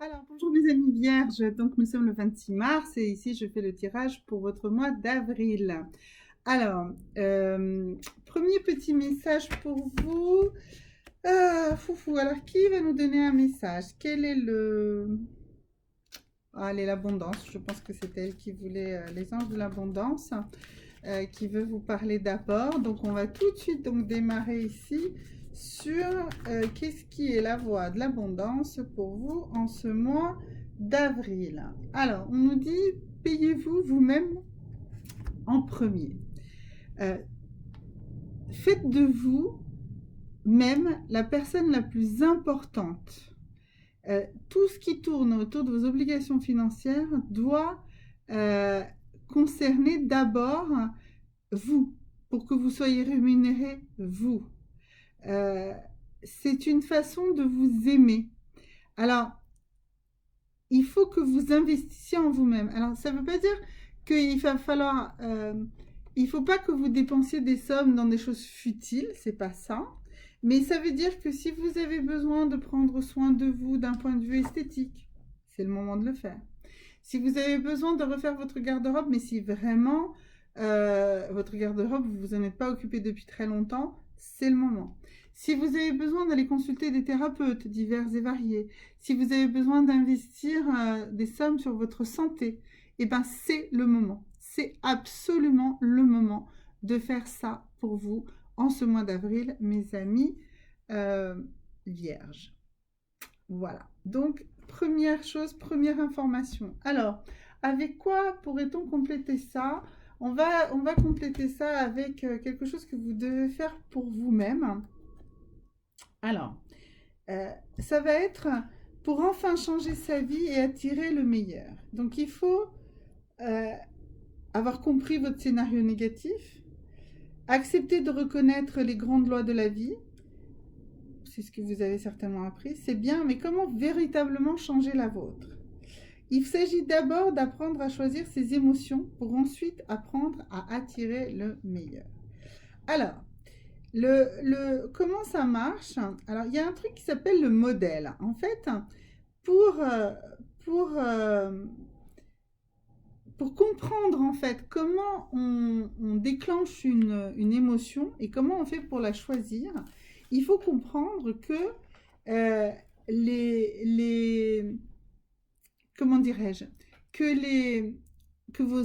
Alors, bonjour mes amis vierges, donc nous sommes le 26 mars et ici je fais le tirage pour votre mois d'avril. Alors, premier petit message pour vous. Foufou, alors qui va nous donner un message? Quel est le... Ah, allez, l'abondance, je pense que c'est elle qui voulait les anges de l'abondance, qui veut vous parler d'abord. Donc on va tout de suite donc démarrer ici sur qu'est-ce qui est la voie de l'abondance pour vous en ce mois d'avril. Alors, on nous dit, payez-vous vous-même en premier. Euh, Faites de vous même la personne la plus importante. Tout ce qui tourne autour de vos obligations financières doit euh, concerner d'abord vous, pour que vous soyez rémunéré vous. Euh, c'est une façon de vous aimer. Alors, il faut que vous investissiez en vous-même. Alors, ça ne veut pas dire qu'il va falloir... il ne faut pas que vous dépensiez des sommes dans des choses futiles, c'est pas ça. Mais ça veut dire que si vous avez besoin de prendre soin de vous d'un point de vue esthétique, c'est le moment de le faire. Si vous avez besoin de refaire votre garde-robe, mais si vraiment votre garde-robe, vous vous en êtes pas occupé depuis très longtemps, c'est le moment. Si vous avez besoin d'aller consulter des thérapeutes divers et variés, si vous avez besoin d'investir des sommes sur votre santé, eh ben c'est le moment. C'est absolument le moment de faire ça pour vous en ce mois d'avril, mes amis vierges. Voilà. Donc, première chose, première information. Alors, avec quoi pourrait-on compléter ça? On va compléter ça avec quelque chose que vous devez faire pour vous-même. Alors, ça va être pour enfin changer sa vie et attirer le meilleur. Donc, il faut euh, avoir compris votre scénario négatif, accepter de reconnaître les grandes lois de la vie. C'est ce que vous avez certainement appris. C'est bien, mais comment véritablement changer la vôtre? Il s'agit d'abord d'apprendre à choisir ses émotions pour ensuite apprendre à attirer le meilleur. Alors, comment ça marche? Alors, il y a un truc qui s'appelle le modèle. En fait, pour, euh, pour, euh, pour comprendre en fait comment on déclenche une émotion et comment on fait pour la choisir, il faut comprendre que euh, les comment dirais-je, que, que vos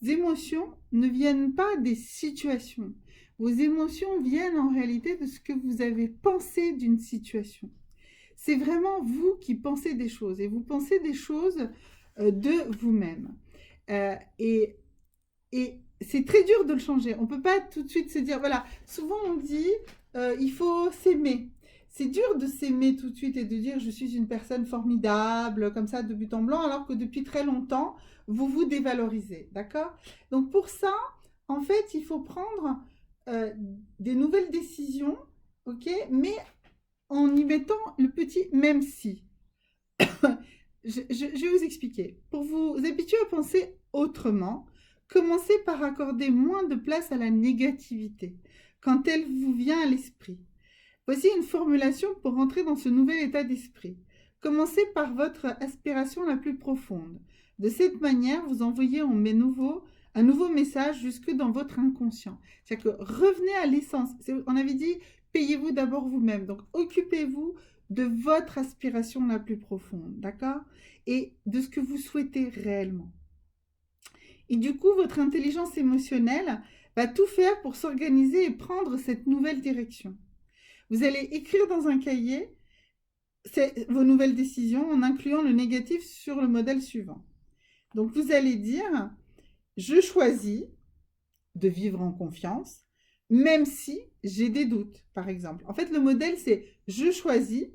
émotions ne viennent pas des situations. Vos émotions viennent en réalité de ce que vous avez pensé d'une situation. C'est vraiment vous qui pensez des choses et vous pensez des choses de vous-même. Euh, et, et c'est très dur de le changer. On ne peut pas tout de suite se dire, voilà, souvent on dit, il faut s'aimer. C'est dur de s'aimer tout de suite et de dire je suis une personne formidable, comme ça, de but en blanc, alors que depuis très longtemps, vous vous dévalorisez. D'accord? Donc pour ça, en fait, il faut prendre euh, des nouvelles décisions, ok? Mais en y mettant le petit même si. Je vais vous expliquer. Pour vous habituer à penser autrement, commencez par accorder moins de place à la négativité quand elle vous vient à l'esprit. Voici une formulation pour entrer dans ce nouvel état d'esprit. Commencez par votre aspiration la plus profonde. De cette manière, vous envoyez un nouveau message jusque dans votre inconscient. C'est-à-dire que revenez à l'essence. On avait dit, payez-vous d'abord vous-même. Donc, occupez-vous de votre aspiration la plus profonde, d'accord? Et de ce que vous souhaitez réellement. Et du coup, votre intelligence émotionnelle va tout faire pour s'organiser et prendre cette nouvelle direction. Vous allez écrire dans un cahier vos nouvelles décisions en incluant le négatif sur le modèle suivant. Donc vous allez dire, je choisis de vivre en confiance, même si j'ai des doutes, par exemple. En fait, le modèle, c'est je choisis,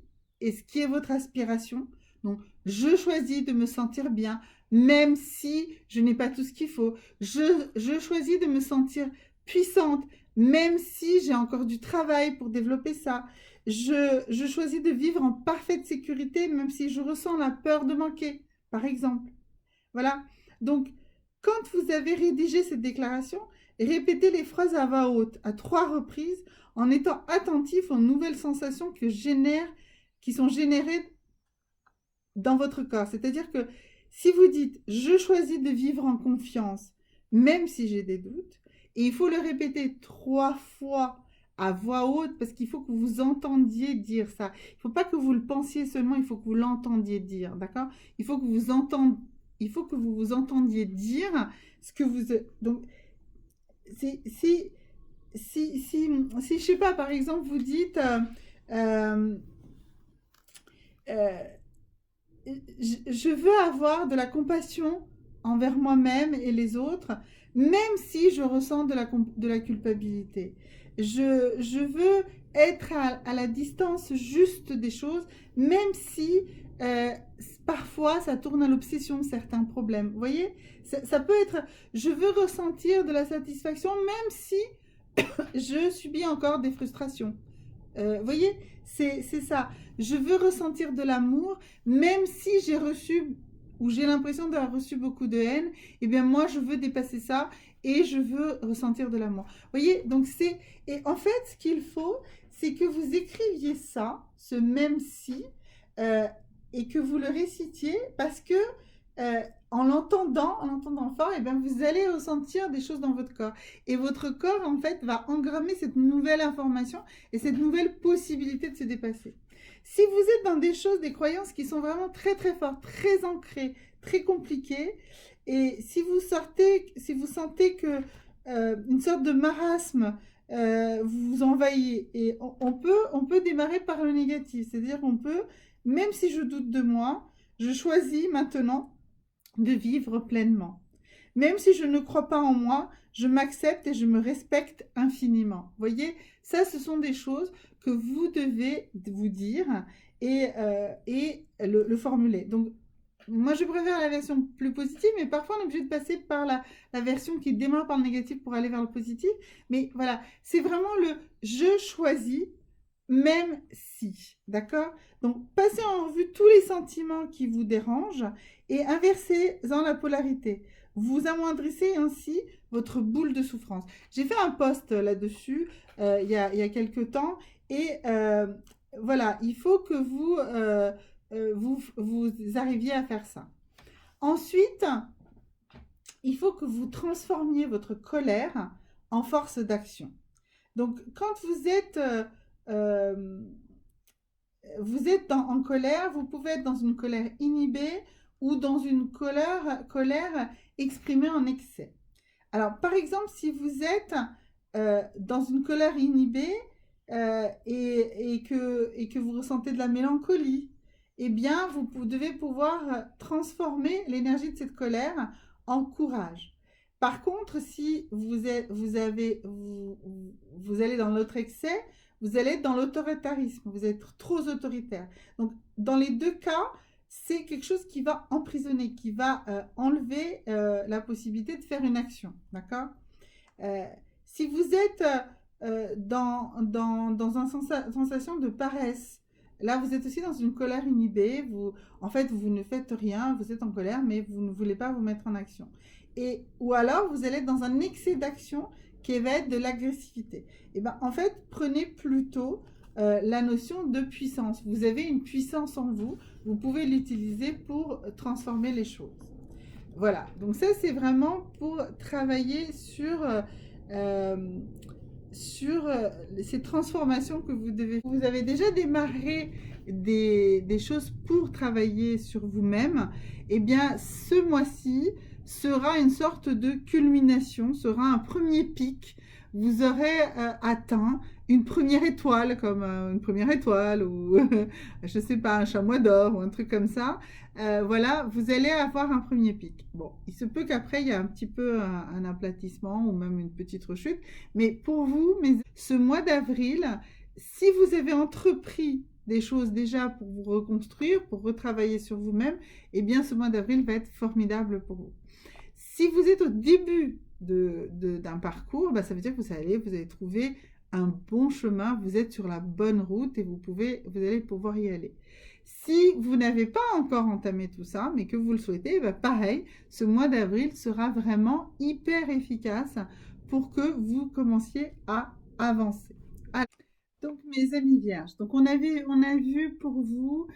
et ce qui est votre aspiration. Donc, je choisis de me sentir bien, même si je n'ai pas tout ce qu'il faut. Je choisis de me sentir puissante, même si j'ai encore du travail pour développer ça. Je choisis de vivre en parfaite sécurité, même si je ressens la peur de manquer, par exemple. Voilà. Donc, quand vous avez rédigé cette déclaration, répétez les phrases à voix haute à 3 reprises en étant attentif aux nouvelles sensations qui sont générées dans votre corps. C'est-à-dire que si vous dites je choisis de vivre en confiance, même si j'ai des doutes, et il faut le répéter 3 fois à voix haute parce qu'il faut que vous entendiez dire ça. Il ne faut pas que vous le pensiez seulement, il faut que vous l'entendiez dire, d'accord? Il faut que vous entendiez, il faut que vous vous entendiez dire ce que vous... Donc, si, si, si je sais pas, par exemple, vous dites... euh, euh, je veux avoir de la compassion envers moi-même et les autres, même si je ressens de la culpabilité. Je veux être à la distance juste des choses, même si euh, parfois ça tourne à l'obsession certains problèmes. Vous voyez, ça peut être, je veux ressentir de la satisfaction, même si je subis encore des frustrations. Vous voyez, c'est ça. Je veux ressentir de l'amour, même si j'ai reçu ou j'ai l'impression d'avoir reçu beaucoup de haine. Eh bien, moi, je veux dépasser ça et je veux ressentir de l'amour. Vous voyez, donc c'est... Et en fait, ce qu'il faut, c'est que vous écriviez ça, ce même si, euh, et que vous le récitiez parce que euh, en l'entendant fort, eh bien, vous allez ressentir des choses dans votre corps. Et votre corps, en fait, va engrammer cette nouvelle information et cette nouvelle possibilité de se dépasser. Si vous êtes dans des choses, des croyances qui sont vraiment très très fortes, très ancrées, très compliquées, et si vous sentez que une sorte de marasme vous envahit, et on peut démarrer par le négatif, c'est-à-dire qu'on peut, même si je doute de moi, je choisis maintenant de vivre pleinement. Même si je ne crois pas en moi, je m'accepte et je me respecte infiniment. Vous voyez, ça, ce sont des choses que vous devez vous dire et le formuler. Donc, moi, je préfère la version plus positive, mais parfois, on est obligé de passer par la version qui démarre par le négatif pour aller vers le positif. Mais voilà, c'est vraiment le je choisis, même si. D'accord? Donc, passez en revue tous les sentiments qui vous dérangent et inversez-en la polarité. Vous amoindrissez ainsi votre boule de souffrance. J'ai fait un post là-dessus il y a quelques temps et voilà, il faut que vous arriviez à faire ça. Ensuite, il faut que vous transformiez votre colère en force d'action. Donc, quand vous êtes en colère, vous pouvez être dans une colère inhibée ou dans une colère exprimée en excès. Alors, par exemple, si vous êtes dans une colère inhibée et que vous ressentez de la mélancolie, eh bien, vous devez pouvoir transformer l'énergie de cette colère en courage. Par contre, si vous allez dans l'autre excès, vous allez être dans l'autoritarisme, vous êtes trop autoritaire. Donc, dans les deux cas, c'est quelque chose qui va emprisonner, qui va enlever la possibilité de faire une action. D'accord? Si vous êtes dans une sensation de paresse, là, vous êtes aussi dans une colère inhibée. En fait, vous ne faites rien, vous êtes en colère, mais vous ne voulez pas vous mettre en action. Ou alors, vous allez être dans un excès d'action qui va être de l'agressivité. Et ben, en fait, prenez plutôt la notion de puissance. Vous avez une puissance en vous, vous pouvez l'utiliser pour transformer les choses. Voilà, donc ça c'est vraiment pour travailler sur ces transformations que vous devez faire. Vous avez déjà démarré des choses pour travailler sur vous-même. Eh bien, ce mois-ci sera une sorte de culmination, sera un premier pic. Vous aurez atteint une première étoile, comme une première étoile, ou je sais pas, un chamois d'or, ou un truc comme ça. Voilà, vous allez avoir un premier pic. Bon, il se peut qu'après, il y a un petit peu un aplatissement, ou même une petite rechute. Mais pour vous, ce mois d'avril, si vous avez entrepris des choses déjà pour vous reconstruire, pour retravailler sur vous-même, eh bien, ce mois d'avril va être formidable pour vous. Si vous êtes au début d'un parcours, bah, ça veut dire que vous allez trouver un bon chemin, vous êtes sur la bonne route et vous allez pouvoir y aller. Si vous n'avez pas encore entamé tout ça, mais que vous le souhaitez, bah pareil, ce mois d'avril sera vraiment hyper efficace pour que vous commenciez à avancer. Alors, donc, mes amis vierges, donc on a vu pour vous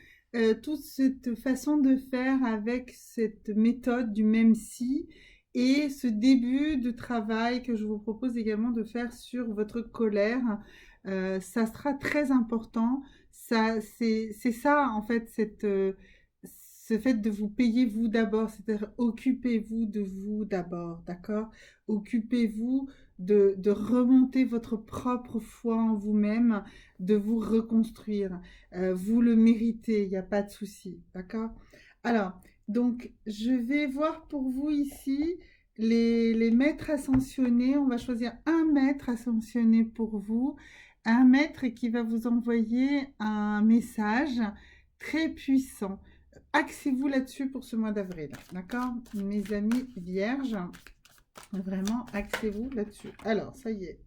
toute cette façon de faire avec cette méthode du même si et ce début de travail que je vous propose également de faire sur votre colère. Ça sera très important. Ça, c'est ça, en fait, ce fait de vous payer vous d'abord, c'est-à-dire occupez-vous de vous d'abord, d'accord? Occupez-vous de remonter votre propre foi en vous-même, de vous reconstruire. Vous le méritez, il n'y a pas de souci, d'accord? Alors, donc, je vais voir pour vous ici les maîtres ascensionnés. On va choisir un maître ascensionné pour vous, un maître qui va vous envoyer un message très puissant. Axez-vous là-dessus pour ce mois d'avril, d'accord? Mes amis vierges, vraiment, axez-vous là-dessus. Alors, ça y est,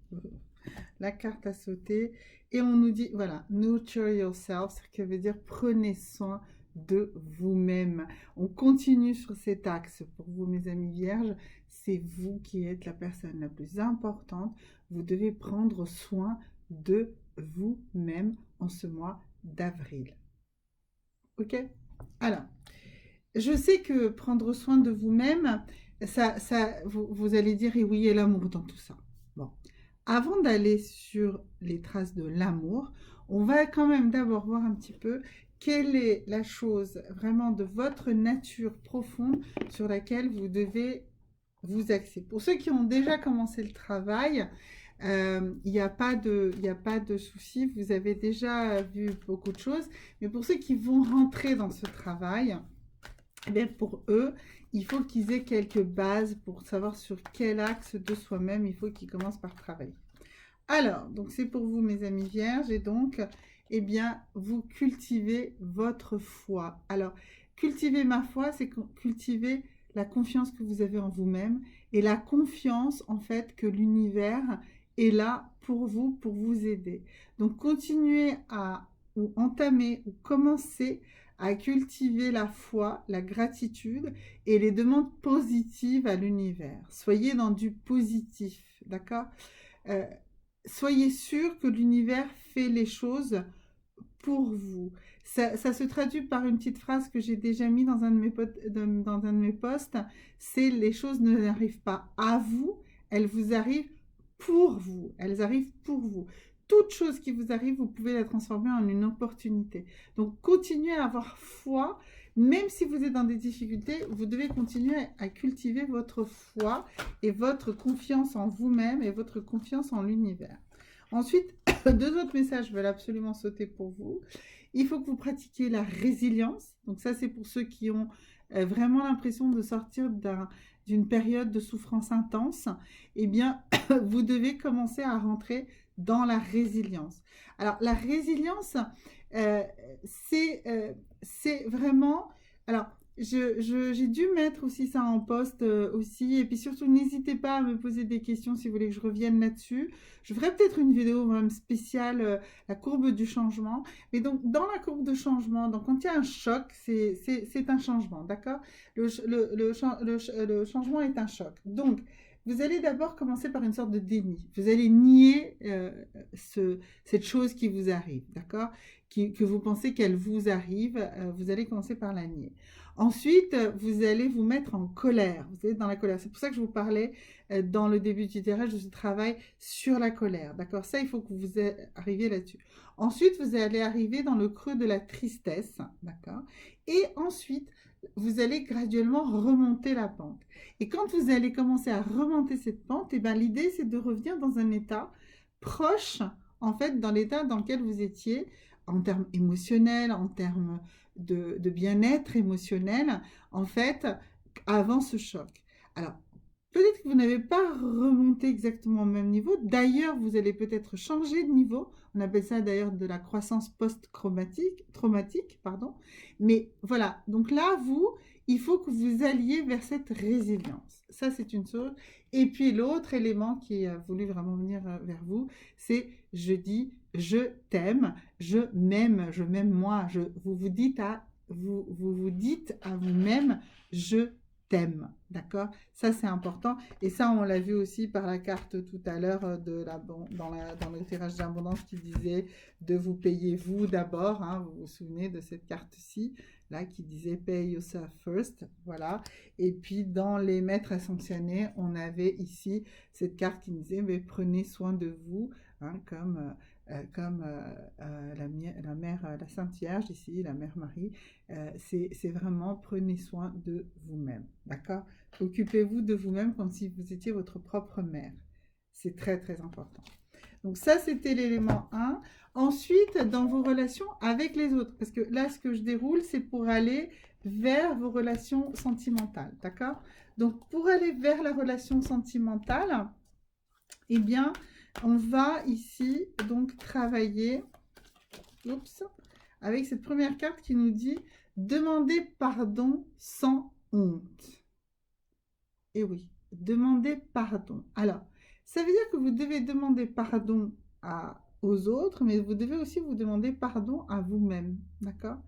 la carte a sauté et on nous dit, voilà, nurture yourself, ce qui veut dire prenez soin de vous-même. On continue sur cet axe pour vous, mes amis vierges. C'est vous qui êtes la personne la plus importante. Vous devez prendre soin de vous-même en ce mois d'avril. Ok? Alors, je sais que prendre soin de vous-même, vous allez dire, et oui, et l'amour dans tout ça. Bon, avant d'aller sur les traces de l'amour, on va quand même d'abord voir un petit peu quelle est la chose vraiment de votre nature profonde sur laquelle vous devez vous axer. Pour ceux qui ont déjà commencé le travail, il n'y a pas de souci, vous avez déjà vu beaucoup de choses, mais pour ceux qui vont rentrer dans ce travail, eh bien pour eux, il faut qu'ils aient quelques bases pour savoir sur quel axe de soi-même il faut qu'ils commencent par travailler. Alors, donc c'est pour vous mes amis vierges, et donc, eh bien, vous cultivez votre foi. Alors, cultiver ma foi, c'est cultiver la confiance que vous avez en vous-même et la confiance en fait que l'univers est là pour vous aider. Donc, continuez à ou entamer ou commencer à cultiver la foi, la gratitude et les demandes positives à l'univers. Soyez dans du positif, d'accord? Soyez sûr que l'univers fait les choses pour vous. Ça se traduit par une petite phrase que j'ai déjà mis dans un de mes posts, c'est les choses n'arrivent pas à vous, elles vous arrivent pour vous. Elles arrivent pour vous. Toute chose qui vous arrive, vous pouvez la transformer en une opportunité. Donc, continuez à avoir foi. Même si vous êtes dans des difficultés, vous devez continuer à cultiver votre foi et votre confiance en vous-même et votre confiance en l'univers. Ensuite, deux autres messages veulent absolument sauter pour vous. Il faut que vous pratiquiez la résilience. Donc ça, c'est pour ceux qui ont vraiment l'impression de sortir d'une période de souffrance intense. Eh bien, vous devez commencer à rentrer dans la résilience. Alors, la résilience, c'est vraiment... Alors, j'ai dû mettre aussi ça en post aussi. Et puis surtout, n'hésitez pas à me poser des questions si vous voulez que je revienne là-dessus. Je ferai peut-être une vidéo même spéciale, la courbe du changement. Mais donc, dans la courbe de changement, donc quand il y a un choc, c'est un changement, d'accord? Le changement est un choc. Donc, vous allez d'abord commencer par une sorte de déni. Vous allez nier cette chose qui vous arrive, d'accord? Que vous pensez qu'elle vous arrive, vous allez commencer par la nier. Ensuite, vous allez vous mettre en colère. Vous êtes dans la colère. C'est pour ça que je vous parlais dans le début du tirage de ce travail sur la colère, d'accord? Ça, il faut que vous arriviez là-dessus. Ensuite, vous allez arriver dans le creux de la tristesse, d'accord? Et ensuite, vous allez graduellement remonter la pente. Et quand vous allez commencer à remonter cette pente, eh ben, l'idée, c'est de revenir dans un état proche, en fait, dans l'état dans lequel vous étiez, en termes émotionnels, en termes de bien-être émotionnel, en fait, avant ce choc. Alors, peut-être que vous n'avez pas remonté exactement au même niveau. D'ailleurs, vous allez peut-être changer de niveau. On appelle ça d'ailleurs de la croissance post-traumatique, pardon. Mais voilà, donc là, il faut que vous alliez vers cette résilience. Ça, c'est une chose. Et puis, l'autre élément qui a voulu vraiment venir vers vous, c'est je dis, je t'aime, je m'aime moi. Vous vous dites à vous-même, je t'aime, d'accord? Ça, c'est important. Et ça, on l'a vu aussi par la carte tout à l'heure dans le tirage d'abondance qui disait de vous payer vous d'abord. Hein, vous vous souvenez de cette carte-ci, là, qui disait Pay yourself first. Voilà. Et puis, dans les maîtres ascensionnés, on avait ici cette carte qui disait mais prenez soin de vous, hein, comme la mère, la Sainte Vierge ici, la Mère Marie, c'est vraiment prenez soin de vous-même, d'accord? Occupez-vous de vous-même comme si vous étiez votre propre mère. C'est très, très important. Donc ça, c'était l'élément 1. Ensuite, dans vos relations avec les autres, parce que là, ce que je déroule, c'est pour aller vers vos relations sentimentales, d'accord? Donc, pour aller vers la relation sentimentale, eh bien, on va ici donc travailler avec cette première carte qui nous dit « Demandez pardon sans honte ». Et oui, demandez pardon. Alors, ça veut dire que vous devez demander pardon aux autres, mais vous devez aussi vous demander pardon à vous-même, d'accord?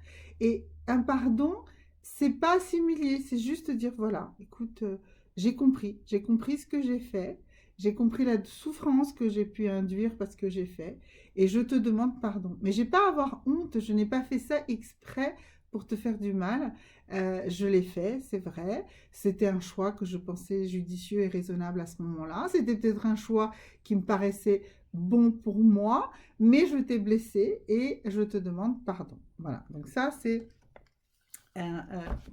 Et un pardon, c'est pas s'humilier, c'est juste dire, voilà, écoute, j'ai compris ce que j'ai fait, j'ai compris la souffrance que j'ai pu induire parce que j'ai fait, et je te demande pardon. Mais j'ai pas à avoir honte, je n'ai pas fait ça exprès pour te faire du mal. Je l'ai fait, c'est vrai. C'était un choix que je pensais judicieux et raisonnable à ce moment-là. C'était peut-être un choix qui me paraissait bon pour moi, mais je t'ai blessé et je te demande pardon. Voilà, donc ça, c'est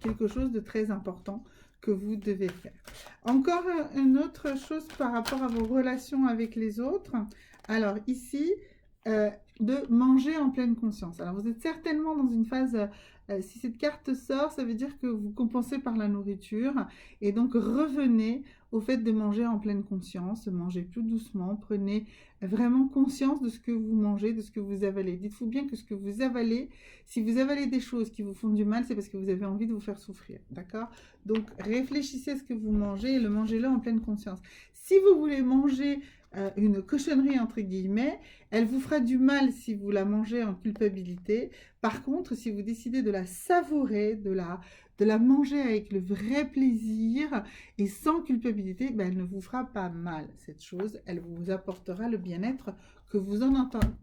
quelque chose de très important que vous devez faire. Encore une autre chose par rapport à vos relations avec les autres. Alors ici, de manger en pleine conscience. Alors vous êtes certainement dans une phase, si cette carte sort, ça veut dire que vous compensez par la nourriture et donc revenez au fait de manger en pleine conscience, mangez plus doucement, prenez vraiment conscience de ce que vous mangez, de ce que vous avalez. Dites-vous bien que ce que vous avalez, si vous avalez des choses qui vous font du mal, c'est parce que vous avez envie de vous faire souffrir, d'accord? Donc réfléchissez à ce que vous mangez et mangez-le en pleine conscience. Si vous voulez manger une cochonnerie entre guillemets, elle vous fera du mal si vous la mangez en culpabilité. Par contre, si vous décidez de la savourer, de la manger avec le vrai plaisir et sans culpabilité, ben, elle ne vous fera pas mal, cette chose. Elle vous apportera le bien-être que vous en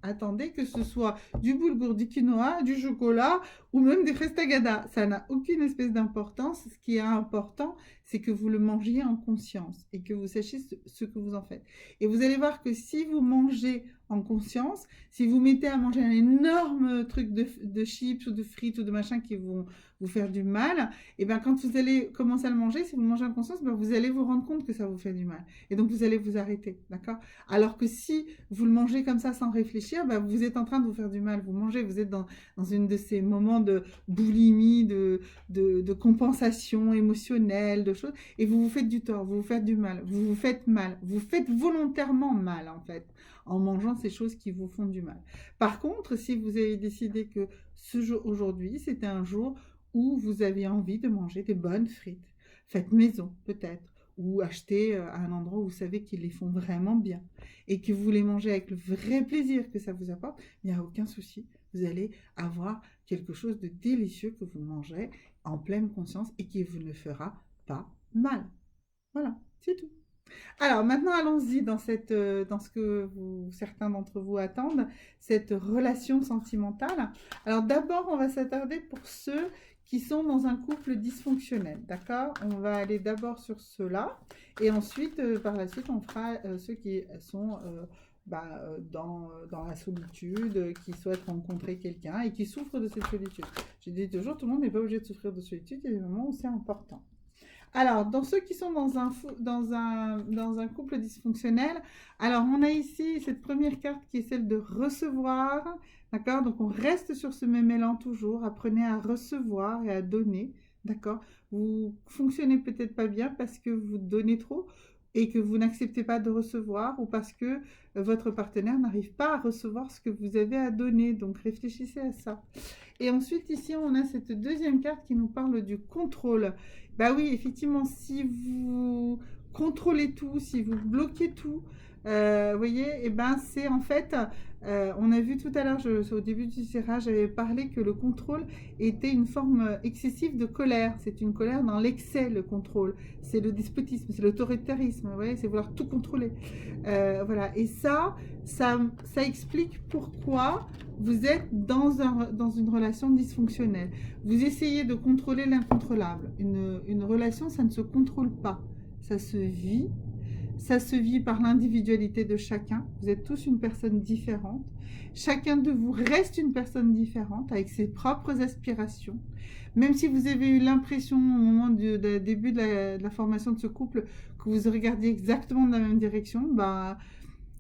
attendez, que ce soit du boulgour, du quinoa, du chocolat ou même des fraises tagada. Ça n'a aucune espèce d'importance. Ce qui est important, c'est que vous le mangiez en conscience et que vous sachiez ce que vous en faites. Et vous allez voir que si vous mangez en conscience, si vous mettez à manger un énorme truc de chips ou de frites ou de machin qui vont vous faire du mal, et bien quand vous allez commencer à le manger, si vous le mangez en conscience, ben vous allez vous rendre compte que ça vous fait du mal. Et donc vous allez vous arrêter, d'accord? Alors que si vous le mangez comme ça sans réfléchir, ben vous êtes en train de vous faire du mal. Vous mangez, vous êtes dans une de ces moments de boulimie, de compensation émotionnelle, de choses, et vous vous faites du tort, vous vous faites du mal, vous vous faites mal, vous faites volontairement mal en fait, en mangeant ces choses qui vous font du mal. Par contre, si vous avez décidé que aujourd'hui, c'était un jour où vous avez envie de manger des bonnes frites, faites maison peut-être, ou achetez à un endroit où vous savez qu'ils les font vraiment bien, et que vous les mangez avec le vrai plaisir que ça vous apporte, il n'y a aucun souci. Vous allez avoir quelque chose de délicieux que vous mangez en pleine conscience et qui vous ne fera pas mal. Voilà, c'est tout. Alors maintenant, allons-y dans ce que certains d'entre vous attendent, cette relation sentimentale. Alors d'abord, on va s'attarder pour ceux qui sont dans un couple dysfonctionnel, d'accord? On va aller d'abord sur ceux-là, et ensuite, par la suite, on fera ceux qui sont dans la solitude, qui souhaitent rencontrer quelqu'un et qui souffrent de cette solitude. Je dis toujours, tout le monde n'est pas obligé de souffrir de solitude, il y a des moments où c'est important. Alors, dans ceux qui sont dans un couple dysfonctionnel, alors on a ici cette première carte qui est celle de recevoir, d'accord? Donc on reste sur ce même élan toujours, apprenez à recevoir et à donner, d'accord? Vous fonctionnez peut-être pas bien parce que vous donnez trop et que vous n'acceptez pas de recevoir ou parce que votre partenaire n'arrive pas à recevoir ce que vous avez à donner, donc réfléchissez à ça. Et ensuite ici on a cette deuxième carte qui nous parle du contrôle. Bah oui, effectivement, si vous contrôlez tout, si vous bloquez tout, vous voyez, et ben c'est en fait On a vu tout à l'heure, au début du tirage, j'avais parlé que le contrôle était une forme excessive de colère. C'est une colère dans l'excès, le contrôle. C'est le despotisme, c'est l'autoritarisme, vous voyez, c'est vouloir tout contrôler. Voilà, et ça explique pourquoi vous êtes dans une relation dysfonctionnelle. Vous essayez de contrôler l'incontrôlable. Une relation, ça ne se contrôle pas, ça se vit. Ça se vit par l'individualité de chacun. Vous êtes tous une personne différente. Chacun de vous reste une personne différente avec ses propres aspirations. Même si vous avez eu l'impression au moment du début de la formation de ce couple que vous regardiez exactement dans la même direction, bah,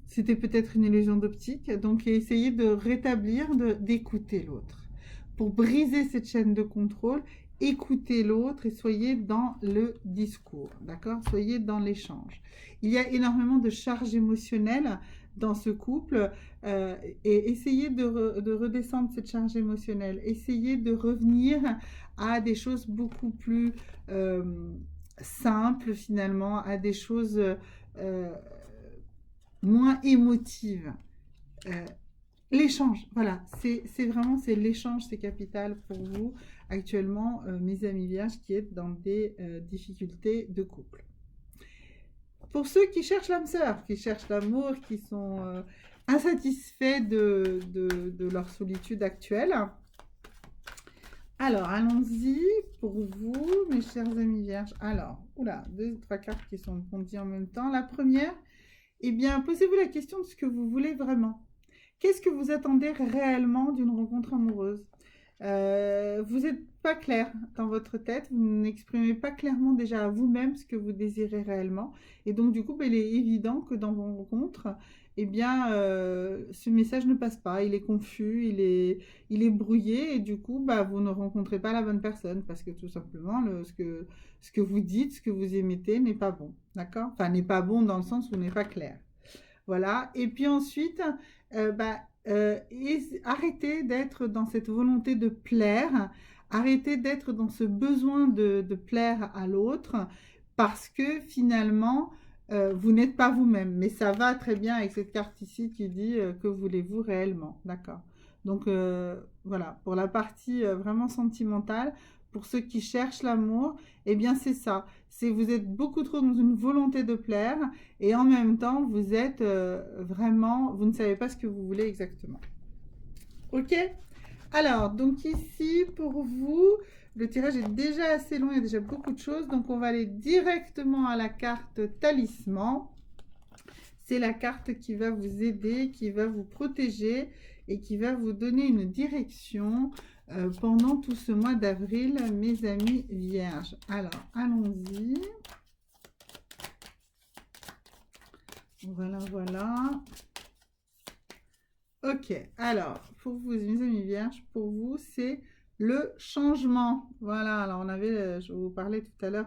c'était peut-être une illusion d'optique. Donc essayez de rétablir, d'écouter l'autre. Pour briser cette chaîne de contrôle, écoutez l'autre et soyez dans le discours, d'accord? Soyez dans l'échange. Il y a énormément de charges émotionnelles dans ce couple et essayez de redescendre cette charge émotionnelle. Essayez de revenir à des choses beaucoup plus simples finalement, à des choses moins émotives. L'échange, voilà, c'est vraiment l'échange, c'est capital pour vous actuellement, mes amis vierges qui êtes dans des difficultés de couple. Pour ceux qui cherchent l'âme sœur, qui cherchent l'amour, qui sont insatisfaits de leur solitude actuelle, alors allons-y pour vous, mes chers amis vierges. Alors, oula, 2 ou 3 cartes qui sont pondies en même temps. La première, eh bien, posez-vous la question de ce que vous voulez vraiment. Qu'est-ce que vous attendez réellement d'une rencontre amoureuse? Vous n'êtes pas clair dans votre tête, vous n'exprimez pas clairement déjà à vous-même ce que vous désirez réellement. Et donc, du coup, il est évident que dans vos rencontres, eh bien, ce message ne passe pas, il est confus, il est brouillé, et du coup, vous ne rencontrez pas la bonne personne, parce que tout simplement, ce que vous dites, ce que vous émettez n'est pas bon, d'accord? Enfin, n'est pas bon dans le sens où n'est pas clair. Voilà, et puis ensuite, arrêtez d'être dans cette volonté de plaire, arrêtez d'être dans ce besoin de plaire à l'autre, parce que finalement, vous n'êtes pas vous-même. Mais ça va très bien avec cette carte ici qui dit que voulez-vous réellement, d'accord? Donc voilà, pour la partie vraiment sentimentale, pour ceux qui cherchent l'amour, eh bien c'est ça. Vous êtes beaucoup trop dans une volonté de plaire et en même temps, vous êtes vraiment, vous ne savez pas ce que vous voulez exactement. Ok? Alors, donc ici, pour vous, le tirage est déjà assez long, il y a déjà beaucoup de choses. Donc, on va aller directement à la carte talisman. C'est la carte qui va vous aider, qui va vous protéger et qui va vous donner une direction pendant tout ce mois d'avril, mes amis vierges. Alors, allons-y. Voilà, voilà. Ok, alors, pour vous, mes amis vierges, pour vous, c'est le changement. Voilà, alors je vous parlais tout à l'heure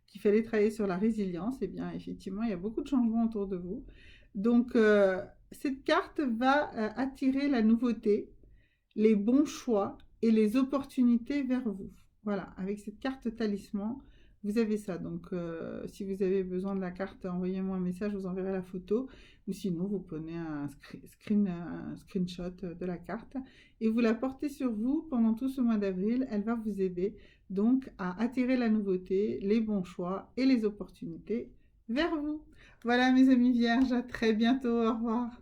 qu'il fallait travailler sur la résilience. Eh bien, effectivement, il y a beaucoup de changements autour de vous. Donc, cette carte va attirer la nouveauté, les bons choix et les opportunités vers vous. Voilà, avec cette carte talisman, vous avez ça. Donc, si vous avez besoin de la carte, envoyez-moi un message, je vous enverrai la photo. Ou sinon, vous prenez un screenshot de la carte et vous la portez sur vous pendant tout ce mois d'avril. Elle va vous aider donc à attirer la nouveauté, les bons choix et les opportunités vers vous. Voilà mes amis vierges, à très bientôt, au revoir.